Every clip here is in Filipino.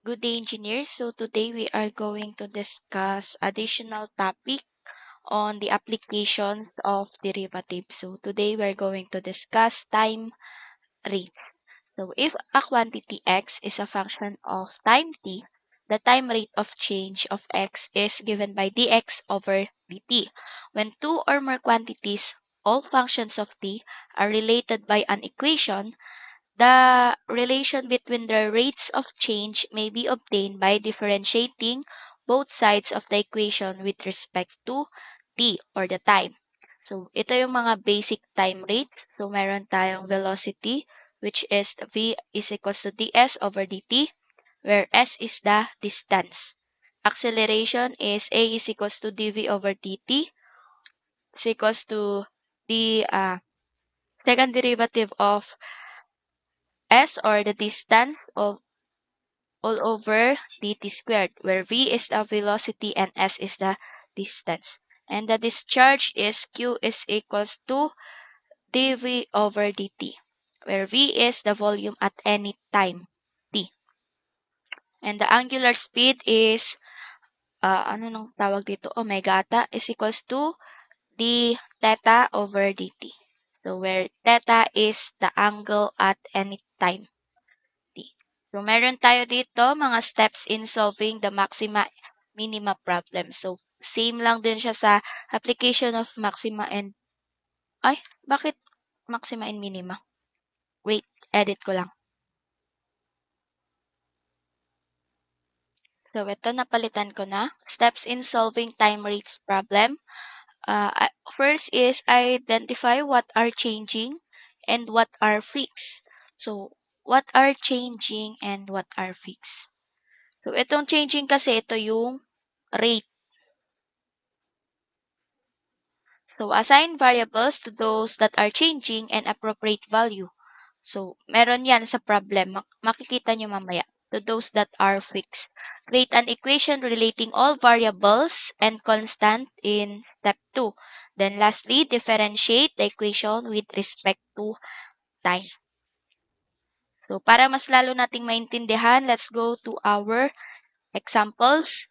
Good day, engineers. So today we are going to discuss additional topic on the applications of derivatives. So today we are going to discuss time rate. So if a quantity x is a function of time t, the time rate of change of x is given by dx over dt. When two or more quantities, all functions of t, are related by an equation, the relation between the rates of change may be obtained by differentiating both sides of the equation with respect to t or the time. So, ito yung mga basic time rates. So, meron tayong velocity, which is v is equals to ds over dt, where s is the distance. Acceleration is a is equals to dv over dt, is equals to the second derivative of s, or the distance of all over dt squared, where v is the velocity and s is the distance. And the discharge is q is equals to dv over dt, where v is the volume at any time t. And the angular speed is, ano nang tawag dito, omega ata, is equals to d theta over dt. So, where theta is the angle at any time t. So, meron tayo dito mga steps in solving the maxima minima problem. So, same lang din siya sa application of maxima and, bakit maxima and minima? Wait, edit ko lang. So, ito napalitan ko na. Steps in solving time rates problem. First is identify what are changing and what are fixed. So, what are changing and what are fixed? So, itong changing kasi ito yung rate. So, assign variables to those that are changing and appropriate value. So, meron yan sa problem. Makikita nyo mamaya. To those that are fixed. Create an equation relating all variables and constant in step 2. Then lastly, differentiate the equation with respect to time. So, para mas lalo nating maintindihan, let's go to our examples.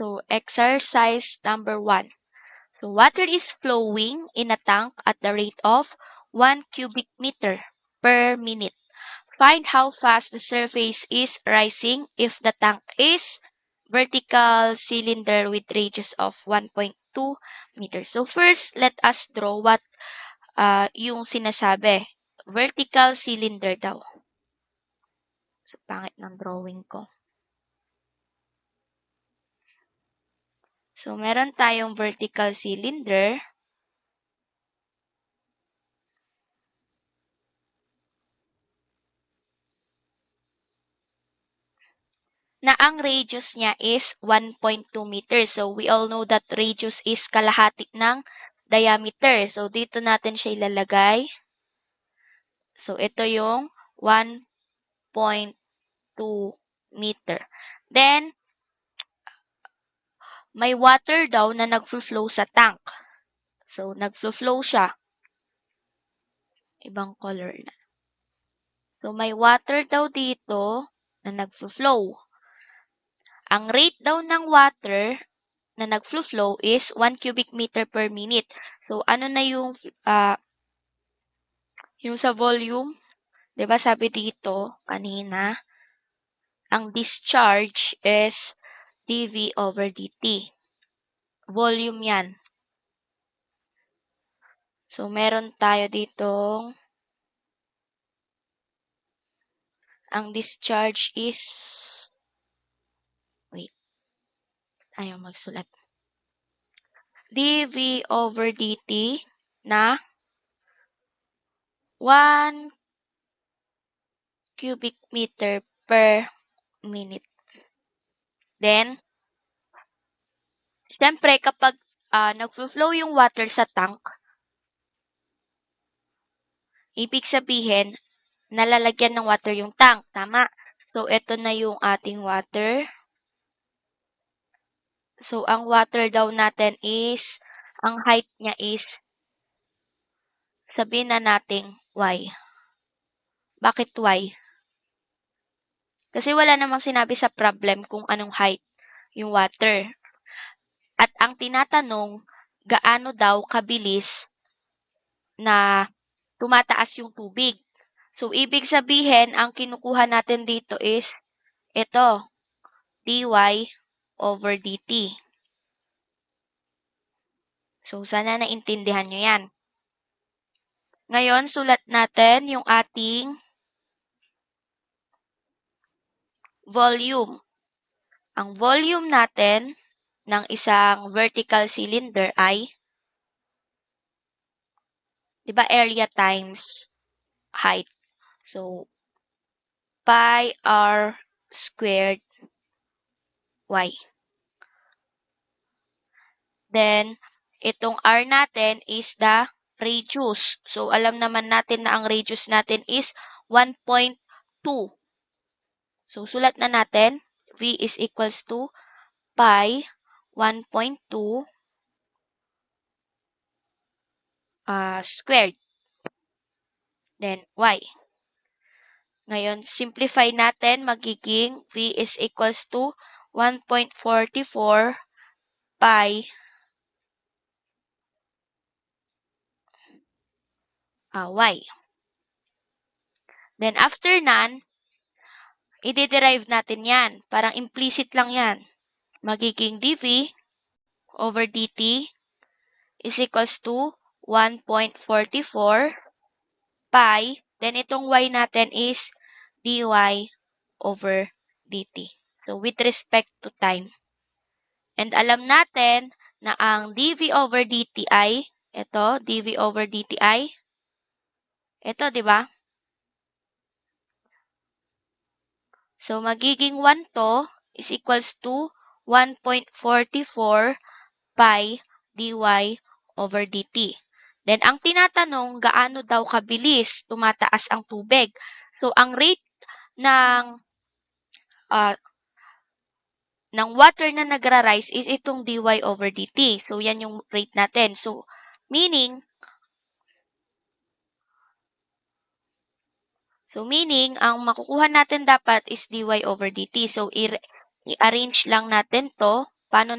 So, exercise number 1. So, water is flowing in a tank at the rate of 1 cubic meter per minute. Find how fast the surface is rising if the tank is vertical cylinder with radius of 1.2 meters. So, first, let us draw what yung sinasabi. Vertical cylinder daw. So, pangit ng drawing ko. So, meron tayong vertical cylinder na ang radius niya is 1.2 meters. So, we all know that radius is kalahati ng diameter. So, dito natin siya ilalagay. So, ito yung 1.2 meter. Then, may water daw na nag-flow sa tank. So, nag-flow siya. Ibang color na. So, may water daw dito na nag-flow. Ang rate daw ng water na nag-flow is 1 cubic meter per minute. So, ano na yung sa volume? 'Di ba sabi dito kanina, ang discharge is dV over dt. Volume yan. So, meron tayo ditong ang discharge is, wait, ayaw magsulat. dV over dt na 1 cubic meter per minute. Then, syempre kapag nag-flow yung water sa tank, ibig sabihin, nalalagyan ng water yung tank. Tama. So, ito na yung ating water. So, ang water daw natin is, ang height niya is, sabihin na nating y. Bakit y? Kasi wala namang sinabi sa problem kung anong height yung water. At ang tinatanong, gaano daw kabilis na tumataas yung tubig. So, ibig sabihin, ang kinukuha natin dito is ito, dy over dt. So, sana naintindihan nyo yan. Ngayon, sulat natin yung ating volume. Ang volume natin ng isang vertical cylinder ay, di ba, area times height. So, pi r squared y. Then, itong r natin is the radius. So, alam naman natin na ang radius natin is 1.2. So, sulat na natin, v is equals to pi 1.2 squared. Then, y. Ngayon, simplify natin, magiging v is equals to 1.44 pi y. Then, after nan, i-derive natin yan. Parang implicit lang yan. Magiging dv over dt is equals to 1.44 pi. Then, itong y natin is dy over dt. So, with respect to time. And alam natin na ang dv over dt ay, ito, dv over dt ay, ito, di ba? So, magiging 1 to is equals to 1.44 pi dy over dt. Then, ang tinatanong, gaano daw kabilis tumataas ang tubig? So, ang rate ng uh, water na nagra-rise is itong dy over dt. So, yan yung rate natin. So, meaning, ang makukuha natin dapat is dy over dt. So, i-arrange lang natin to. Paano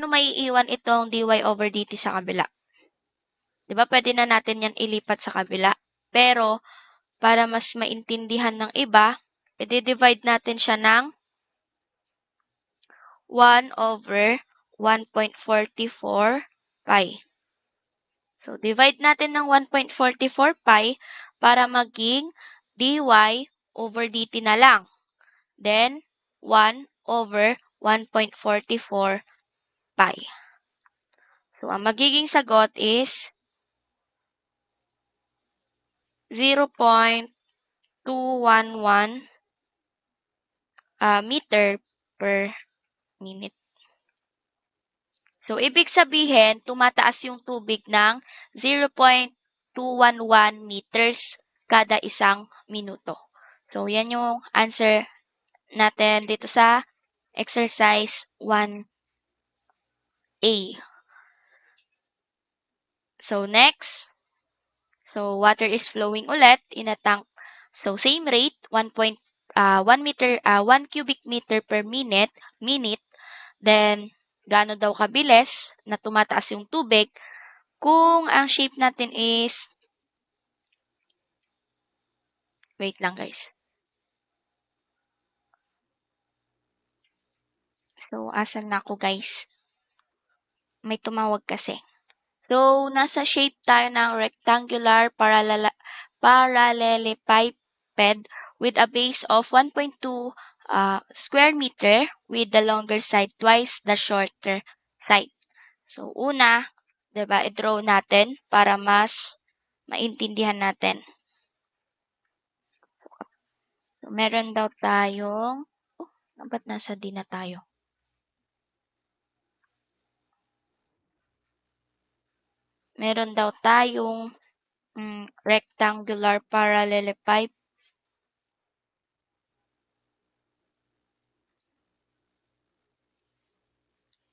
maiiwan itong dy over dt sa kabila? Diba, pwede na natin yan ilipat sa kabila. Pero, para mas maintindihan ng iba, i-divide natin siya ng 1 over 1.44 pi. So, divide natin ng 1.44 pi para maging dy over dt na lang. Then, 1 over 1.44 pi. So, ang magiging sagot is 0.211 meter per minute. So, ibig sabihin, tumataas yung tubig ng 0.211 meters kada isang minuto. So, yan yung answer natin dito sa exercise 1A. So, next. So, water is flowing ulit in a tank. So, same rate, 1 cubic meter per minute. Then, gaano daw kabilis na tumataas yung tubig kung ang shape natin is, wait lang guys. So, asan na ako guys? May tumawag kasi. So, nasa shape tayo ng rectangular parallelepiped with a base of 1.2 square meter with the longer side twice the shorter side. So, una, diba, i-draw natin para mas maintindihan natin. So, meron daw tayong, ba't nasa D na tayo? Meron daw tayong rectangular parallelepiped.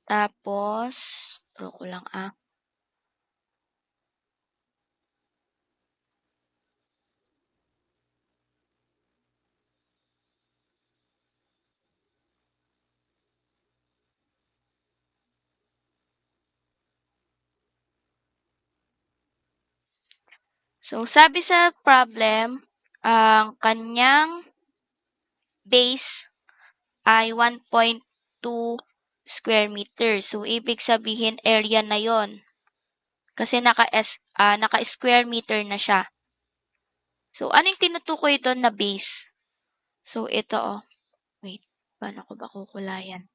Tapos, draw ko lang So, sabi sa problem, ang kanyang base ay 1.2 square meter. So, ibig sabihin area na yon kasi naka-square meter na siya. So, anong tinutukoy doon na base? So, ito wait, paano ko ba kukulayan?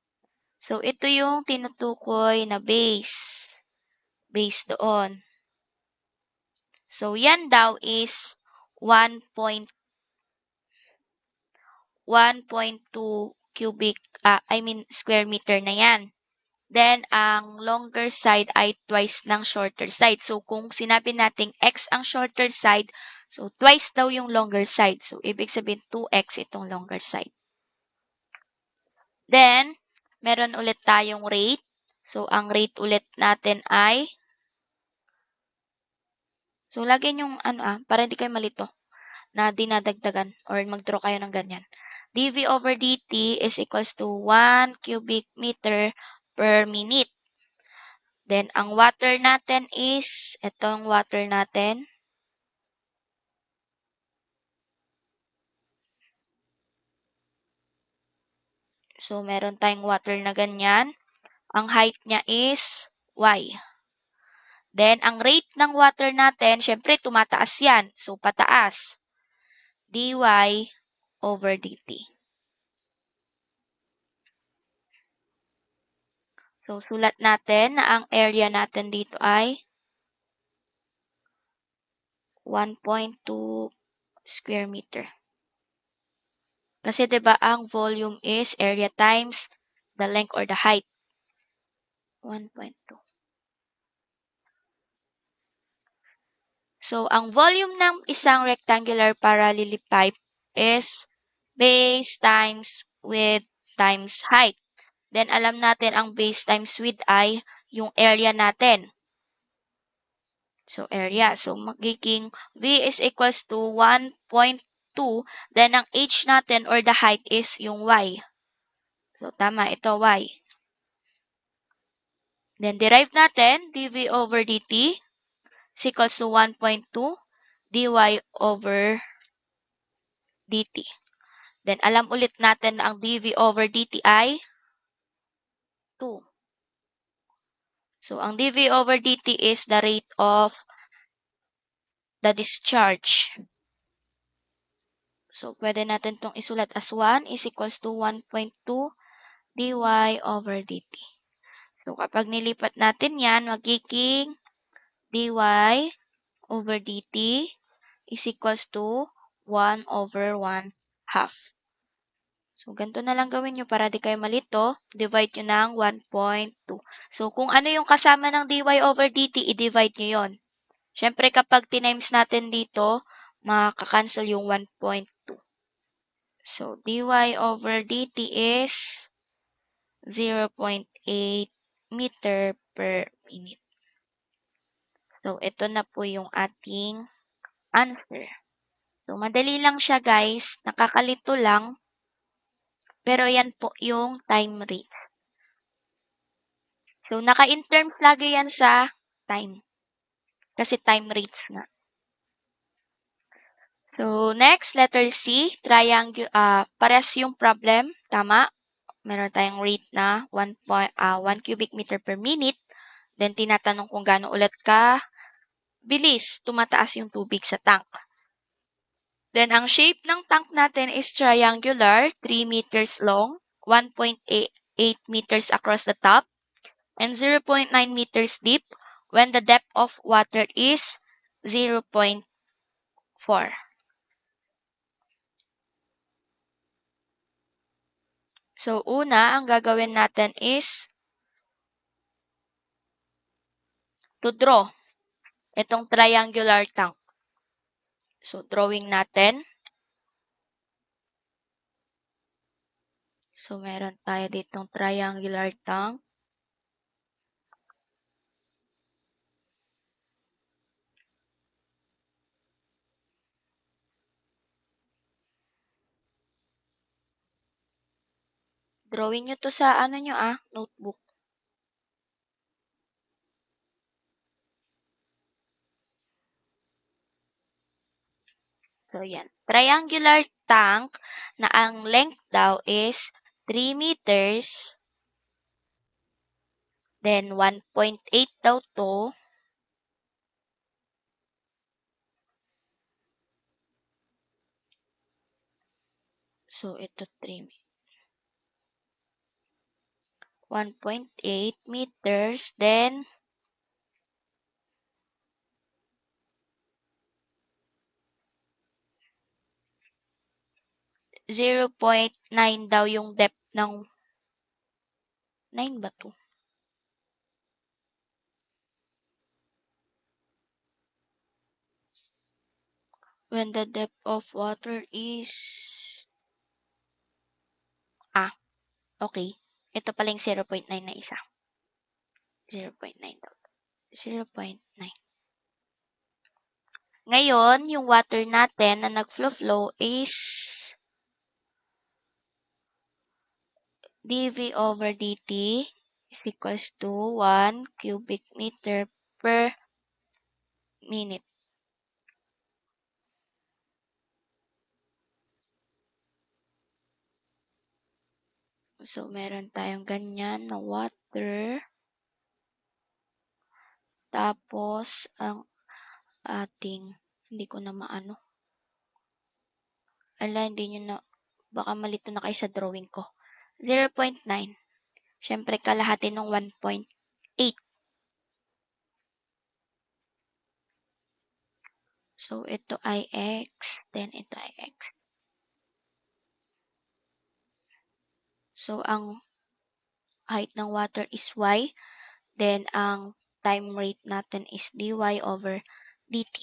So, ito yung tinutukoy na base. Base doon. So, yan daw is 1.2 square meter na yan. Then, ang longer side ay twice ng shorter side. So, kung sinabi nating x ang shorter side, so twice daw yung longer side. So, ibig sabihin 2x itong longer side. Then, meron ulit tayong rate. So, ang rate ulit natin ay, so, lagyan yung para hindi kayo malito na dinadagdagan or mag-draw kayo ng ganyan. dV over dt is equals to 1 cubic meter per minute. Then, ang water natin is, itong water natin. So, meron tayong water na ganyan. Ang height niya is y. Then, ang rate ng water natin, syempre, tumataas yan. So, pataas. dy over dt. So, sulat natin na ang area natin dito ay 1.2 square meter. Kasi 'di ba ang volume is area times the length or the height. 1.2. So, ang volume ng isang rectangular parallelepiped pipe is base times width times height. Then, alam natin ang base times width ay yung area natin. So, area. So, magiging V is equals to 1.2. Then, ang H natin or the height is yung Y. So, tama. Ito, Y. Then, derive natin dV over dt is equals to 1.2 dy over dt. Then, alam ulit natin na ang dV over dt ay 2. So, ang dV over dt is the rate of the discharge. So, pwede natin itong isulat as 1 is equals to 1.2 dy over dt. So, kapag nilipat natin yan, magiging dy over dt is equals to 1 over 1 half. So, ganito na lang gawin nyo para di kayo malito. Divide nyo ng 1.2. So, kung ano yung kasama ng dy over dt, i-divide nyo yon. Siyempre, kapag tinimes natin dito, makakancel yung 1.2. So, dy over dt is 0.8 meter per minute. So, ito na po yung ating answer. So, madali lang siya guys. Nakakalito lang. Pero yan po yung time rate. So, naka-in terms lagi yan sa time. Kasi time rates nga. So, next, letter C. Parehas yung problem. Tama. Meron tayong rate na 1 cubic meter per minute. Then, tinatanong kung gaano ulit ka bilis tumataas yung tubig sa tank. Then, ang shape ng tank natin is triangular, 3 meters long, 1.8 meters across the top, and 0.9 meters deep when the depth of water is 0.4. So, una, ang gagawin natin is to draw itong triangular tank. So, drawing natin. So, meron tayo ditong triangular tank. Drawing nyo to sa notebook. So, yan. Triangular tank na ang length daw is 3 meters. Then, 1.8 daw to. So, ito 1.8 meters. Then, 0.9 daw yung depth ng 9 ba to? When the depth of water is... okay. Ito pala yung 0.9 na isa. 0.9 daw. 0.9. Ngayon, yung water natin na nag-flow is dV over dt is equals to 1 cubic meter per minute. So, meron tayong ganyan na water. Tapos, ang ating, hindi ko na maano. Hindi nyo na, baka malito na kayo sa drawing ko. 0.9. Siyempre, kalahati ng 1.8. So, ito ay x, then ito ay x. So, ang height ng water is y, then ang time rate natin is dy over dt.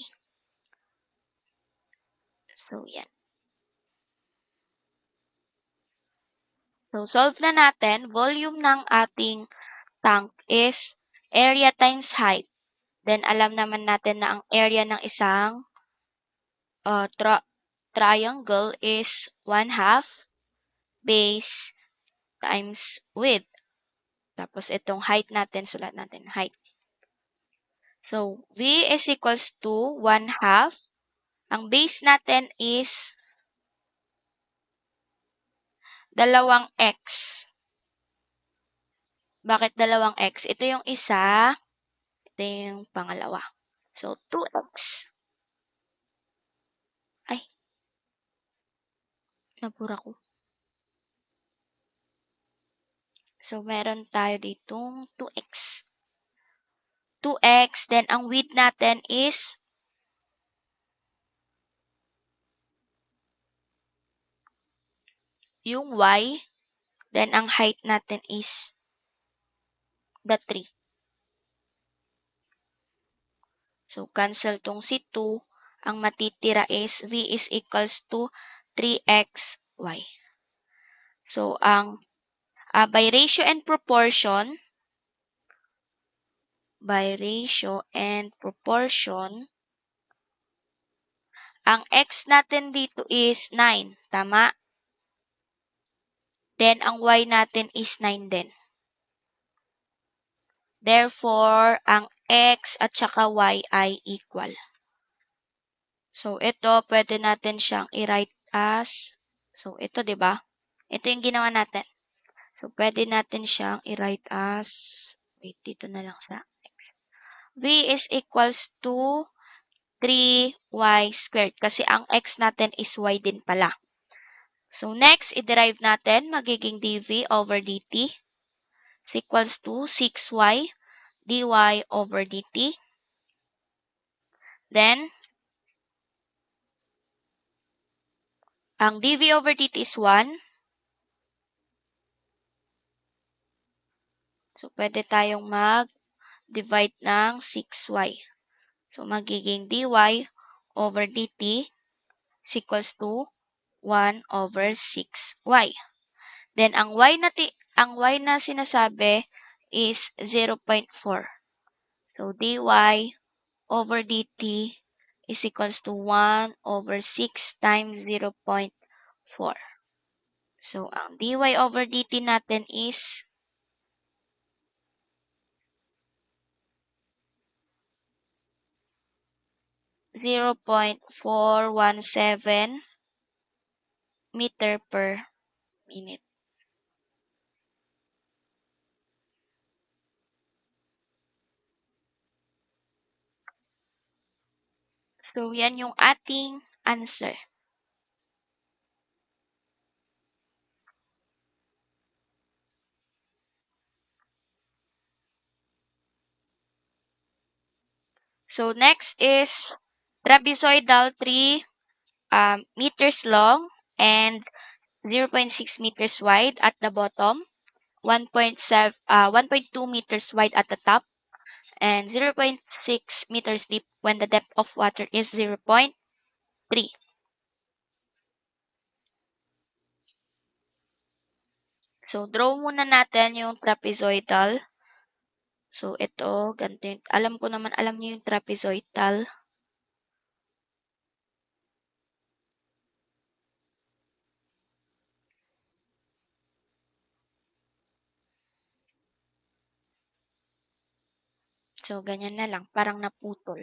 So, yan. So, solve na natin. Volume ng ating tank is area times height. Then, alam naman natin na ang area ng isang triangle is 1/2 base times width. Tapos, itong height natin, sulat natin, height. So, V is equals to 1/2. Ang base natin is 2x. Bakit 2x? Ito yung isa, ito yung pangalawa. So, 2x. Ay, nabura ko. So, meron tayo ditong 2x. 2x, then ang width natin is yung y, then ang height natin is the 3. So, cancel tong si 2. Ang matitira is v is equals to 3xy. So, ang by ratio and proportion, ang x natin dito is 9. Tama? Then, ang y natin is 9 din. Therefore, ang x at saka y ay equal. So, ito, pwede natin siyang i-write as, so, ito, di ba? Ito yung ginawa natin. So, pwede natin siyang i-write as, wait, dito na lang sa x. V is equals to 3y squared kasi ang x natin is y din pala. So, next, i-derive natin, magiging dv over dt is equals to 6y dy over dt. Then, ang dv over dt is 1. So, pwede tayong mag-divide ng 6y. So, magiging dy over dt is equals to 1 over 6y. Then, ang y na sinasabi is 0.4. So, dy over dt is equals to 1 over 6 times 0.4. So, ang dy over dt natin is 0.417 meter per minute. So, yan yung ating answer. So, next is trapezoidal 3 meters long and 0.6 meters wide at the bottom, 1.2 meters wide at the top, and 0.6 meters deep when the depth of water is 0.3. So, draw muna natin yung trapezoidal. So, ito, ganito yung, alam niyo yung trapezoidal. So, ganyan na lang, parang naputol.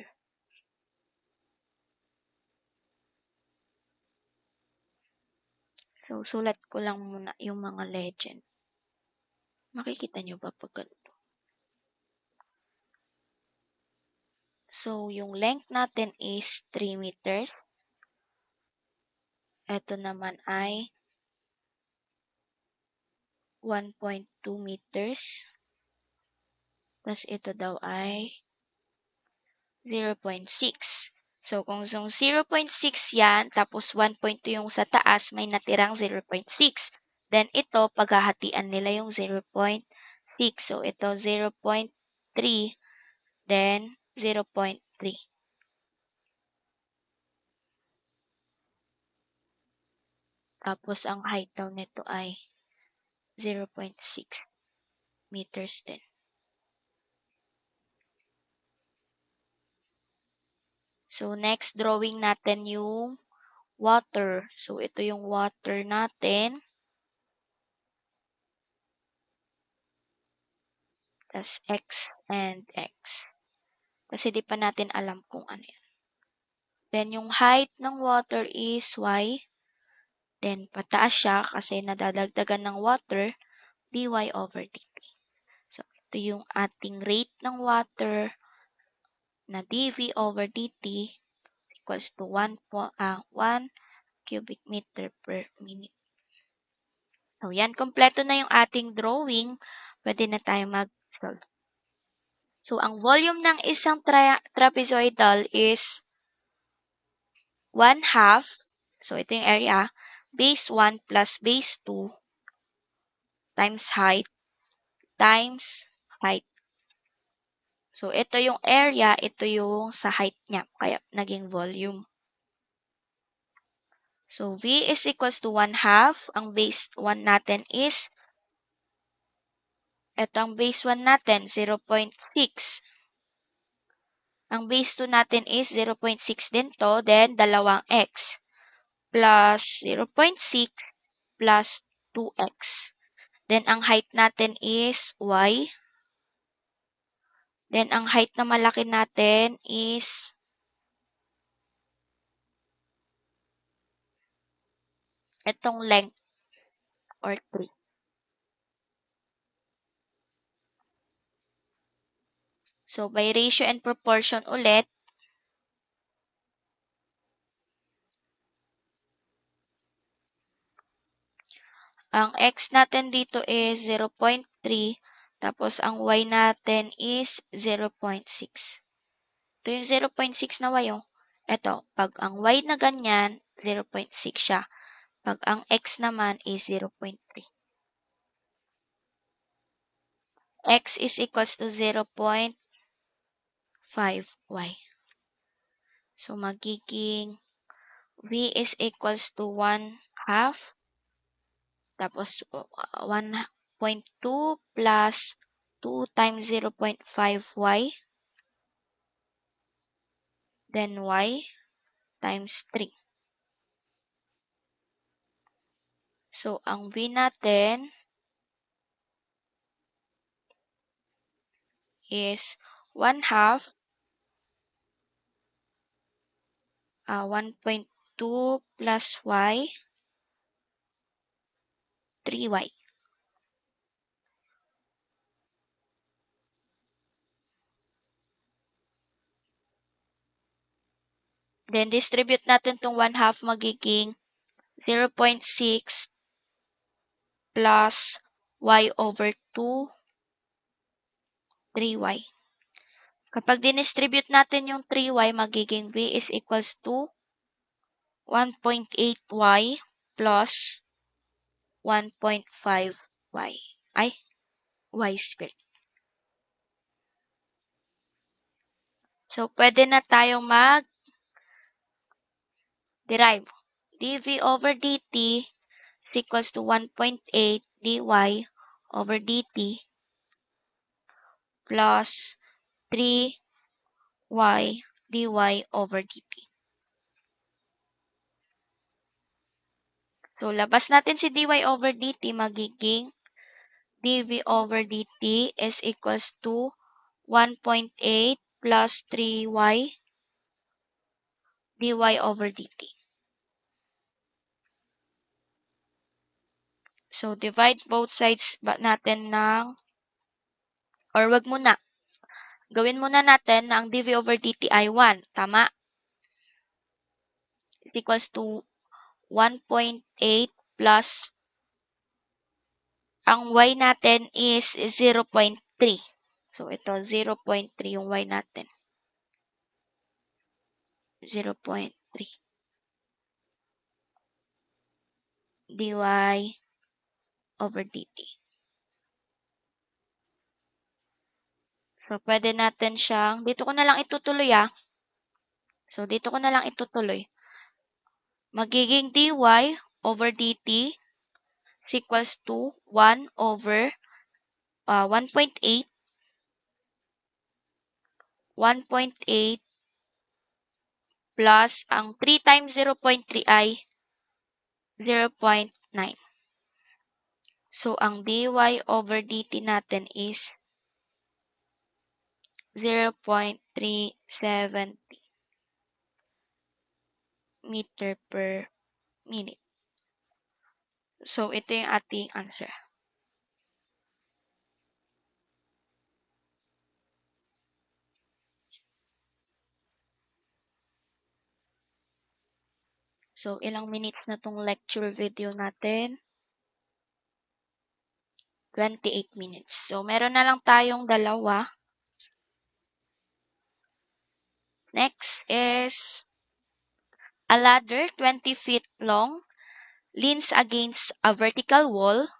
So, sulat ko lang muna yung mga legend. Makikita nyo ba pag ganito? So, yung length natin is 3 meters. Ito naman ay 1.2 meters. Tapos ito daw ay 0.6. So, kung 0.6 yan, tapos 1.2 yung sa taas, may natirang 0.6. Then, ito, paghahatian nila yung 0.6. So, ito 0.3, then 0.3. Tapos, ang height daw nito ay 0.6 meters din. So, next, drawing natin yung water. So, ito yung water natin. Tas X and X. Kasi di pa natin alam kung ano yan. Then, yung height ng water is Y. Then, pataas siya kasi nadadagdagan ng water, dy over dt. So, ito yung ating rate ng water na dv over dt equals to 1 cubic meter per minute. So, yan. Kompleto na yung ating drawing. Pwede na tayo mag-solve. So, ang volume ng isang trapezoidal is 1/2. So, ito yung area. Base 1 plus base 2 times height times height. So, ito yung area, ito yung sa height niya. Kaya, naging volume. So, V is equals to 1/2. Ang base 1 natin is, ito ang base 1 natin, 0.6. Ang base 2 natin is 0.6 din to, then dalawang x plus 0.6 plus 2x. Then, ang height natin is y. Then, ang height na malaki natin is itong length or 3. So, by ratio and proportion ulit, ang x natin dito is 0.3, tapos ang y natin is 0.6. Ito yung 0.6 na y, oh. Ito, pag ang y na ganyan, 0.6 siya. Pag ang x naman is 0.3. X is equals to 0.5y. So, magiging v is equals to 1/2. Tapos, 1.2 plus 2 times 0.5y. Then, y times 3. So, ang v natin is 1/2 1.2 plus y, 3y. Then, distribute natin itong 1/2 magiging 0.6 plus y over 2, 3y. Kapag dinistribute natin yung 3y, magiging v is equals to 1.8y plus 1.5y. Ay, y squared. So, pwede na tayong mag-derive. dv over dt is equals to 1.8 dy over dt plus 3y dy over dt. So, labas natin si dy over dt, magiging dv over dt is equals to 1.8 plus 3y dy over dt. So, divide both sides natin ng, or wag muna. Gawin muna natin na ang dv over dt ay 1. Tama? Is equals to 1.8 plus, ang y natin is 0.3. So, ito, 0.3 yung y natin. 0.3 dy over dt. So, pwede natin siyang, dito ko na lang itutuloy So, dito ko na lang itutuloy. Magiging dy over dt is equals to 1 over 1.8 plus ang 3 times 0.3 ay 0.9. So, ang dy over dt natin is 0.370 meter per minute. So, ito yung ating answer. So, ilang minutes na tong lecture video natin? 28 minutes. So, meron na lang tayong dalawa. Next is a ladder 20 feet long leans against a vertical wall.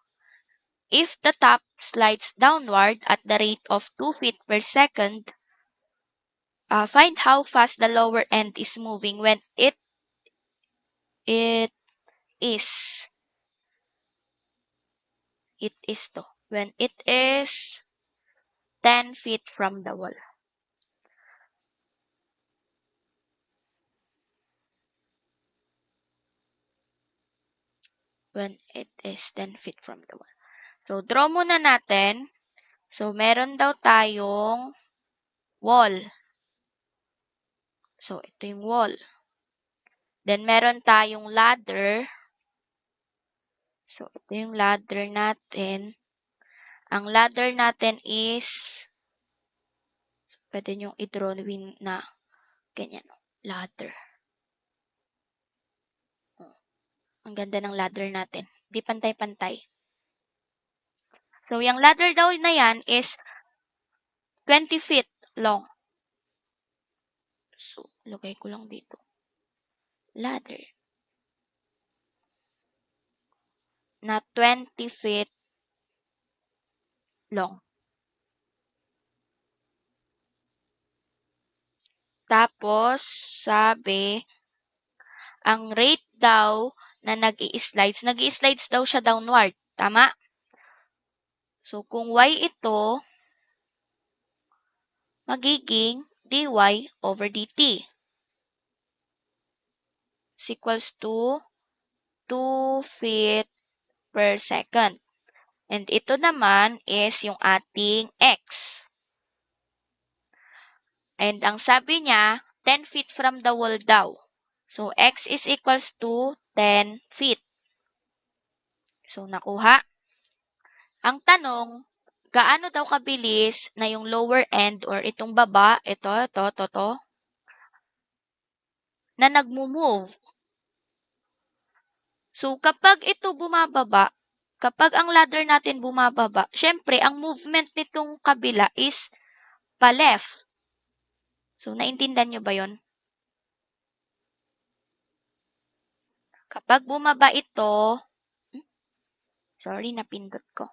If the top slides downward at the rate of 2 feet per second, find how fast the lower end is moving when it is when it is 10 feet from the wall. When it is 10 feet from the wall. So, draw muna natin. So, meron daw tayong wall. So, ito yung wall. Then, meron tayong ladder. So, ito yung ladder natin. Ang ladder natin is, pwede nyo i-drawing na ganyan. Ladder. Ang ganda ng ladder natin. Di pantay-pantay. So, yung ladder daw na yan is 20 feet long. So, lagay ko lang dito. Ladder. Na 20 feet long. Tapos, sabi, ang rate daw na nag-i-slides daw siya downward. Tama? So, kung y ito, magiging dy over dt is equals to 2 feet per second. And ito naman is yung ating x. And ang sabi niya, 10 feet from the wall daw. So, x is equals to 10 feet. So, nakuha. Ang tanong, gaano daw kabilis na yung lower end or itong baba, ito, na nagmo-move. So, kapag ito bumababa, kapag ang ladder natin bumababa, syempre, ang movement nitong kabila is pa-left. So, naintindihan nyo ba yon? Kapag bumaba ito, sorry, napindot ko.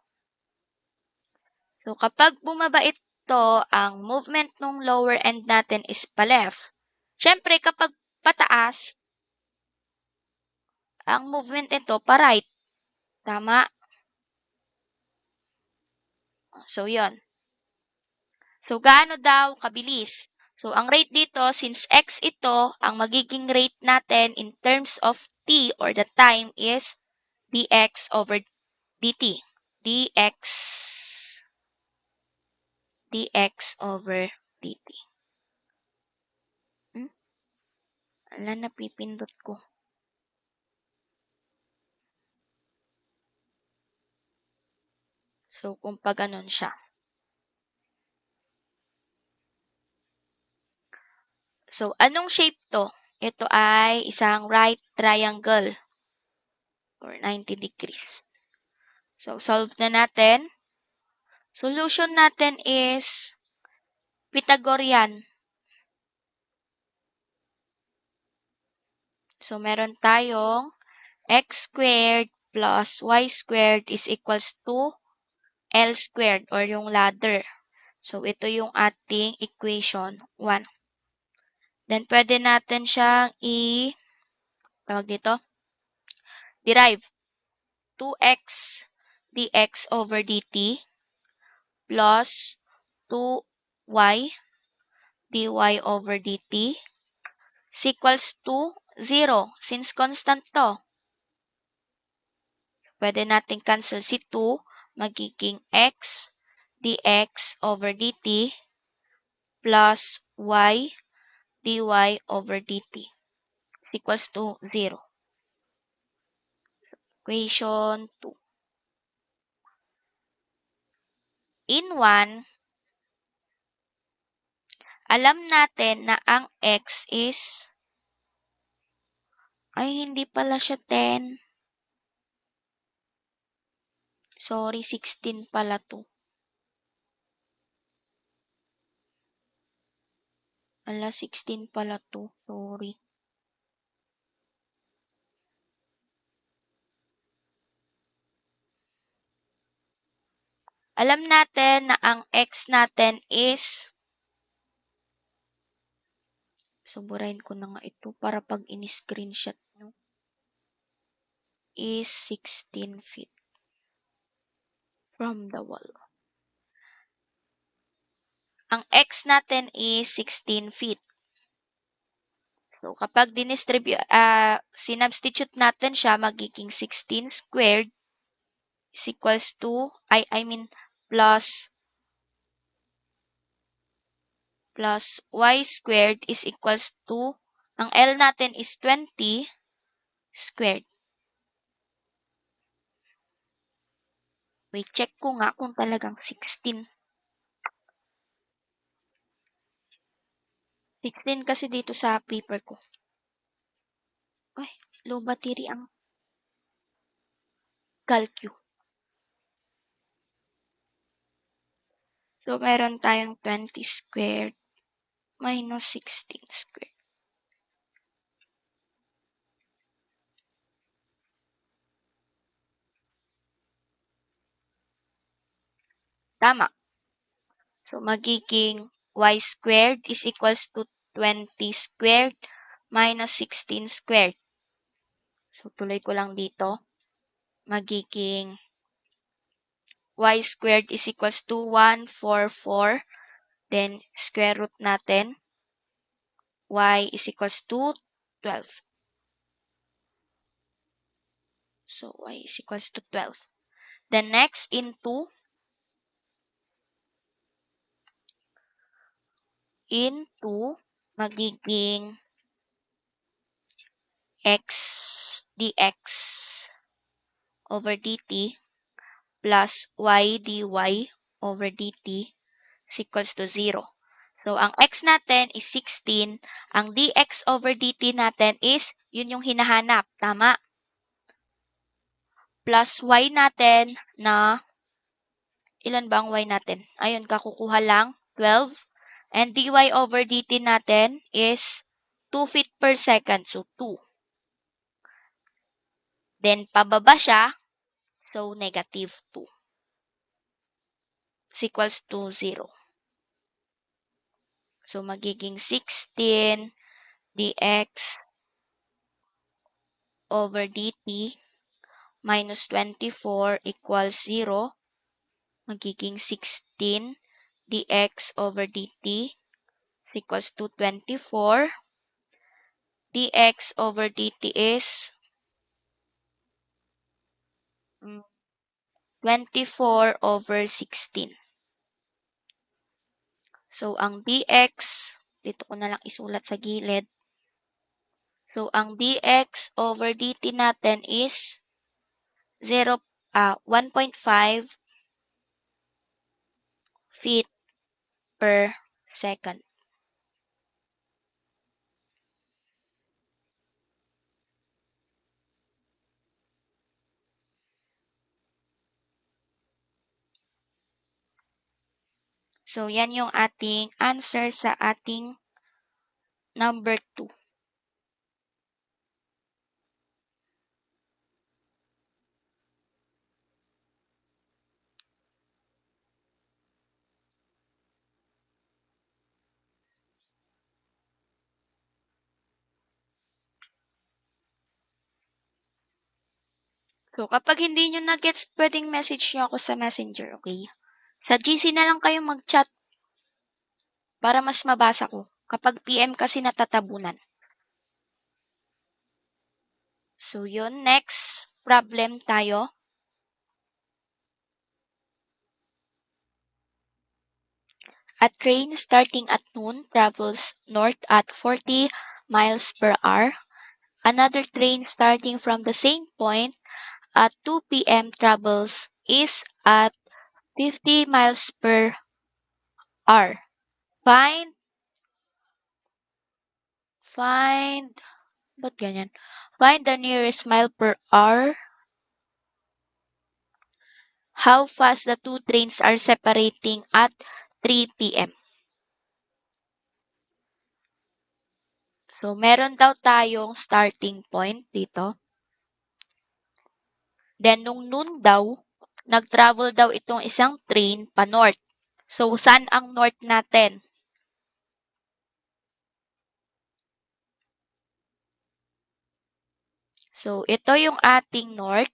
So, kapag bumaba ito, ang movement ng lower end natin is pa-left. Syempre, kapag pataas, ang movement nito pa-right. Tama? So, yon. So, gaano daw kabilis? So, ang rate dito, since x ito, ang magiging rate natin in terms of t or the time is dx over dt. dx over dt. Ala, napipindot ko. So, kung pa ganon siya. So, anong shape to? Ito ay isang right triangle or 90 degrees. So, solve na natin. Solution natin is Pythagorean. So, meron tayong x squared plus y squared is equals to L squared or yung ladder. So, ito yung ating equation 1. Then, pwede natin siyang tawag dito, derive 2x dx over dt plus 2y dy over dt is equals to 0 since constant to. Pwede natin cancel si 2, magiging x dx over dt plus y dy over dt is equals to 0. Equation 2. In 1, alam natin na ang x is, ay hindi pala siya 10. Sorry, 16 pala to. Ala, 16 pala to. Sorry. Alam natin na ang x natin is, suburahin ko na nga ito para pag in-screenshot nyo, is 16 feet from the wall. Ang x natin is 16 feet. So, kapag sinubstitute natin siya, magiging 16 squared is equals to, plus y squared is equals to, ang L natin is 20 squared. Wait, check ko nga kung talagang 16. 16 kasi dito sa paper ko. Ay, low battery ang calcu. So, meron tayong 20 squared minus 16 squared. Tama. So, magiging y squared is equals to 20 squared minus 16 squared. So, tuloy ko lang dito. Magiging y squared is equals to 144. Then, square root natin. Y is equals to 12. So, y is equals to 12. Then, next, into magiging x dx over dt plus y dy over dt is equals to 0. So, ang x natin is 16. Ang dx over dt natin is, yun yung hinahanap. Tama? Plus y natin na, ilan ba ang y natin? Ayun, kakukuha lang, 12. And dy over dt natin is 2 feet per second. So, 2. Then, pababa siya. So, negative 2 is equals to 0. So, magiging 16 dx over dt minus 24 equals 0. Magiging 16 dx over dt equals to 24. Dx over dt is 24 over 16. So, ang dx, dito ko na lang isulat sa gilid. So, ang dx over dt natin is 1.5 feet per second. So, yan yung ating answer sa ating number 2. So, kapag hindi nyo na-gets, pwedeng message nyo ako sa messenger, okay? Sa GC na lang kayo mag-chat para mas mabasa ko. Kapag PM kasi natatabunan. So, yun. Next problem tayo. A train starting at noon travels north at 40 miles per hour. Another train starting from the same point at 2 p.m. travels east at 50 miles per hour. Find, ba't ganyan? Find the nearest mile per hour. How fast the two trains are separating at 3 p.m. So, meron daw tayong starting point dito. Then, nung noon daw, nag-travel daw itong isang train pa north. So, saan ang north natin? So, ito yung ating north.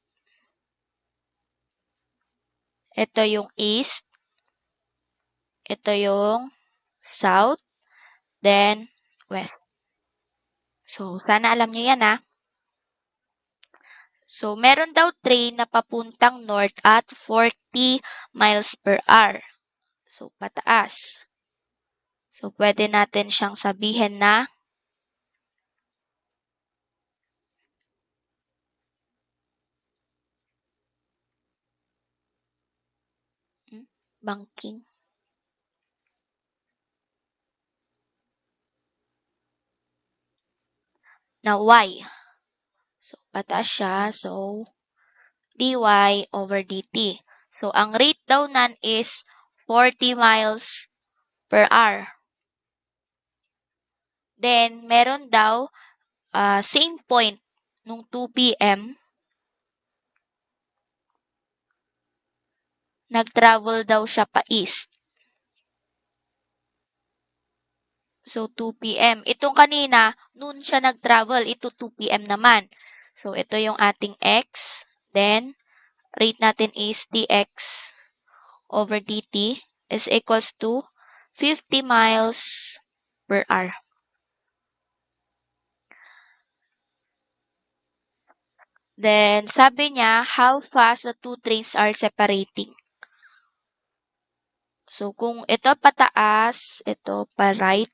Ito yung east. Ito yung south. Then, west. So, sana alam nyo yan, ha? So, meron daw train na papuntang north at 40 miles per hour. So, pataas. So, pwede natin siyang sabihin na banking. Na y. So, pataas siya. So, dy over dt. So, ang rate daw nan is 40 miles per hour. Then, meron daw same point nung 2 p.m. Nag-travel daw siya pa east. So, 2 p.m. Itong kanina, noon siya nag-travel. Ito 2 p.m. naman. So, ito yung ating x. Then, rate natin is dx over dt is equals to 50 miles per hour. Then, sabi niya, how fast the two trains are separating. So, kung ito pataas, ito pa right.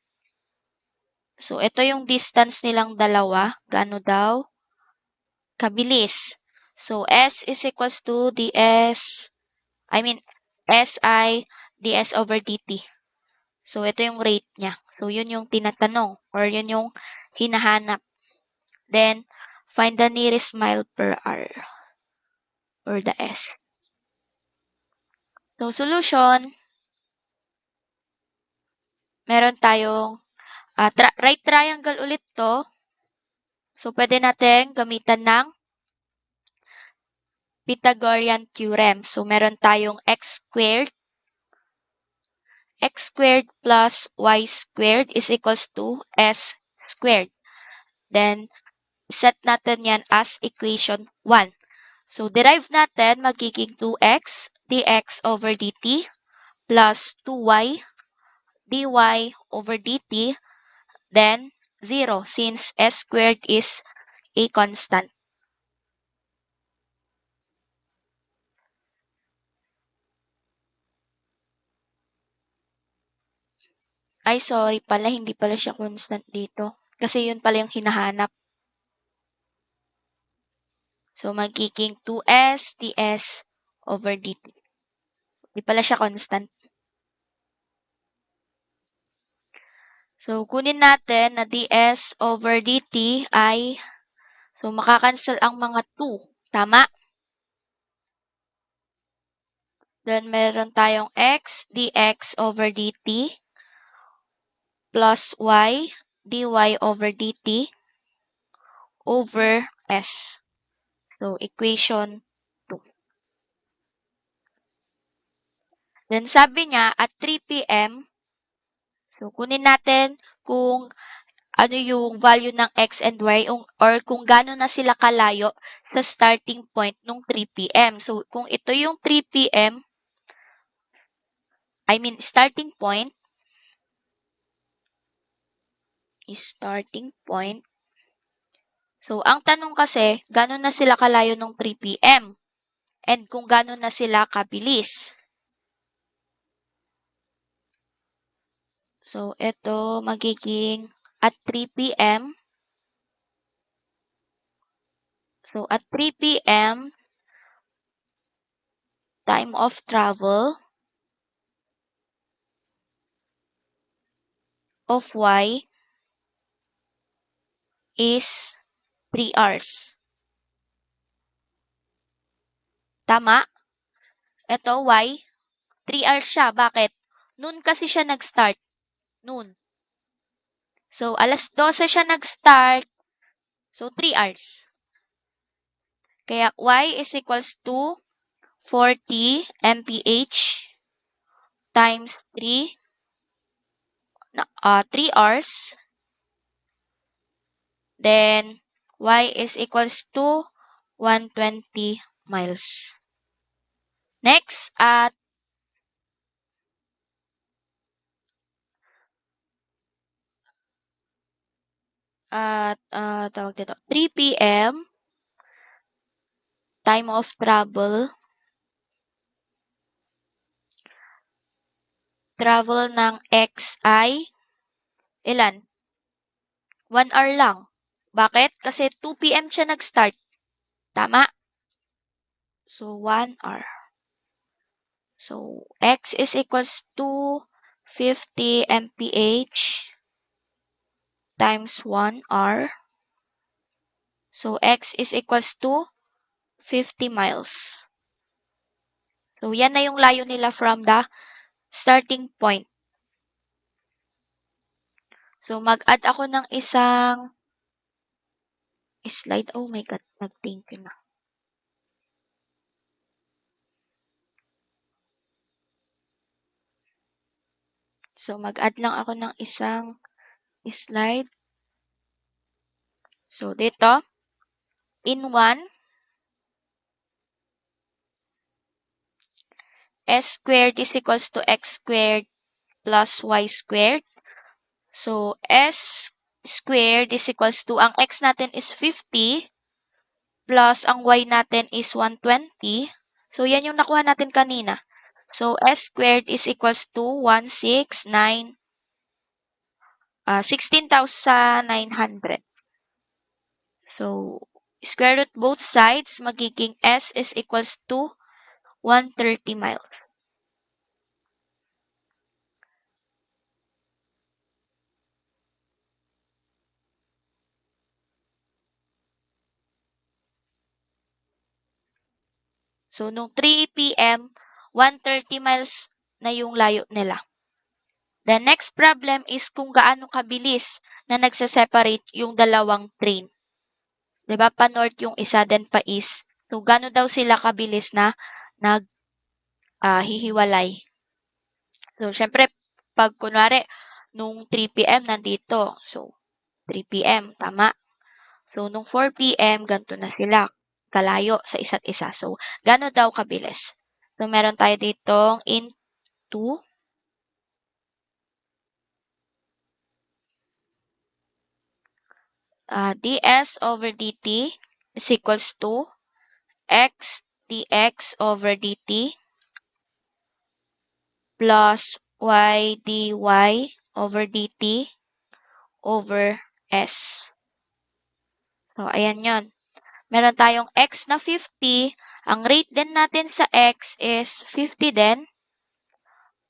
So, ito yung distance nilang dalawa. Gaano daw? Kabilis. So, S is equals to SI ds over dt. So, ito yung rate niya. So, yun yung tinatanong or yun yung hinahanap. Then, find the nearest mile per hour or the S. So, solution, meron tayong right triangle ulit to. So, pwede natin gamitan ng Pythagorean theorem. So, meron tayong x squared plus y squared is equals to s squared. Then, set natin yan as equation 1. So, derive natin magiging 2x dx over dt plus 2y dy over dt, then 0 since s squared is a constant. Ay, sorry pala, hindi pala siya constant dito. Kasi yun pala yung hinahanap. So, magiging 2s ds over dt. Hindi pala siya constant. So, kunin natin na ds over dt ay, so makakancel ang mga 2. Tama? Then, meron tayong x dx over dt plus y dy over dt over s. So, equation 2. Then, sabi niya, at 3 p.m., so, kunin natin kung ano yung value ng x and y or kung gaano na sila kalayo sa starting point nung 3 p.m. So, kung ito yung 3 p.m., starting point is starting point. So, ang tanong kasi, gaano na sila kalayo nung 3 p.m. and kung gaano na sila kabilis. So, ito magiging at 3 p.m. So, at 3 p.m., time of travel of y is 3 hours. Tama? Ito, y, 3 hours siya. Bakit? Noon kasi siya nag-start. Noon. So, alas 12 siya nag-start. So, 3 hours. Kaya, y is equals to 40 mph times 3 hours. Then, y is equals to 120 miles. Next, tawag dito, 3 p.m., time of travel ng x ay ilan? 1 hour lang. Bakit? Kasi 2 p.m. siya nag-start. Tama? So, 1 hour. So, x is equals to 50 mph times 1 hour. So, x is equals to 50 miles. So, yan na yung layo nila from the starting point. So, mag-add ako ng isang slide. Oh my God, nag-thank you na. So, mag-add lang ako ng isang slide. So, dito, in 1, s squared is equals to x squared plus y squared. So, s squared is equals to, ang x natin is 50, plus ang y natin is 120. So, yan yung nakuha natin kanina. So, s squared is equals to 169 16,900. So, square root both sides, magiging S is equals to 130 miles. So, nung 3 p.m., 130 miles na yung layo nila. The next problem is kung gaano kabilis na nagse-separate yung dalawang train. 'Di ba? Pa-north yung isa, then pa-east. So, gaano daw sila kabilis na hihiwalay. So, syempre, pag kunwari, nung 3 p.m. nandito. So, 3 p.m. Tama. So, nung 4 p.m. ganito na sila. Kalayo sa isa't isa. So, gaano daw kabilis? So, meron tayo ditong into ds over dt is equals to x dx over dt plus y dy over dt over s. So, ayan yon. Meron tayong x na 50. Ang rate din natin sa x is 50 din.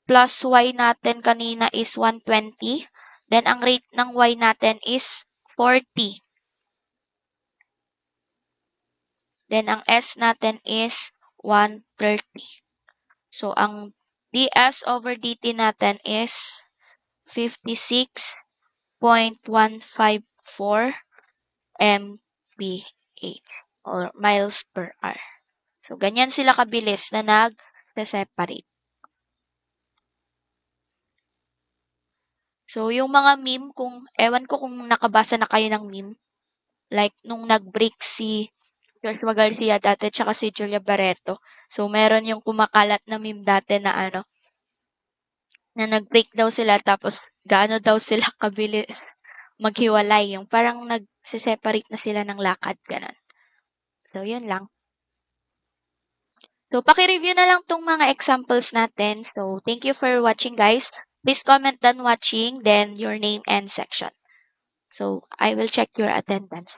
Plus y natin kanina is 120. Then, ang rate ng y natin is 40. Then, ang s natin is 130. So, ang ds over dt natin is 56.154 mph or miles per hour. So, ganyan sila kabilis na nag-separate. So, yung mga meme, ewan ko kung nakabasa na kayo ng meme, like, nung nag-break si Joshua Garcia dati tsaka si Julia Barreto. So, meron yung kumakalat na meme dati na na nag-break daw sila tapos gaano daw sila kabilis maghiwalay. Yung parang nag-separate na sila ng lakad, ganun. So, yun lang. So, paki-review na lang tong mga examples natin. So, thank you for watching, guys. Please comment done watching, then your name and section. So, I will check your attendance.